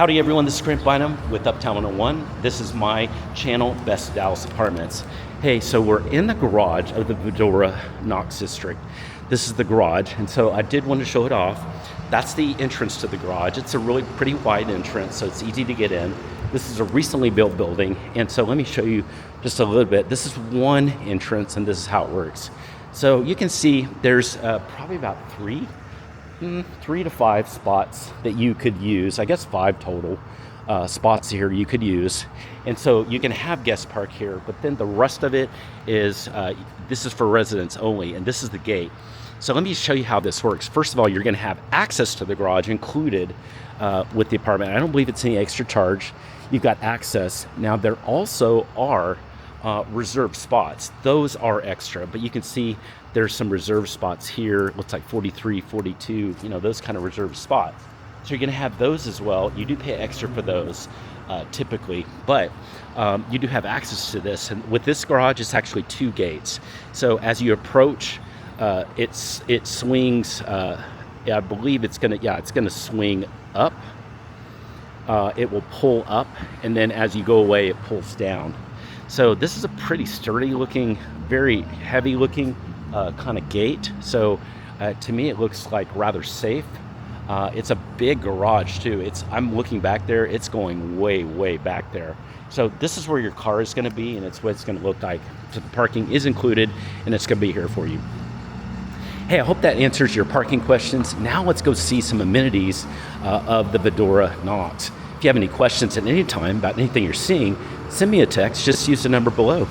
Howdy everyone, this is Grant Bynum with Uptown 101. This is my channel, Best Dallas Apartments. Hey, so we're in the garage of the Vidorra Knox District. This is the garage, and so I did want to show it off. That's the entrance to the garage. It's a really pretty wide entrance, so it's easy to get in. This is a recently built building, and so let me show you just a little bit. This is one entrance, and this is how it works. So you can see there's probably about three to five spots that you could use. I guess 5 total spots here you could use. And so you can have guest park here, but then the rest of it is, this is for residents only, and this is the gate. So let me show you how this works. First of all, you're gonna have access to the garage included with the apartment. I don't believe it's any extra charge. You've got access. Now there also are reserved spots. Those are extra, but you can see there's some reserved spots here. Looks like 43, 42, those kind of reserved spots. So you're gonna have those as well. You do pay extra for those typically, but you do have access to this. And with this garage, it's actually 2 gates. So as you approach, it swings, I believe it's gonna swing up. It will pull up, and then as you go away, it pulls down. So this is a pretty sturdy looking, very heavy looking kind of gate. So to me, it looks like rather safe. It's a big garage too. I'm looking back there, it's going way, way back there. So this is where your car is gonna be, and it's what it's gonna look like. So the parking is included, and it's gonna be here for you. Hey, I hope that answers your parking questions. Now let's go see some amenities of the Vidorra Knox. If you have any questions at any time about anything you're seeing, send me a text. Just use the number below.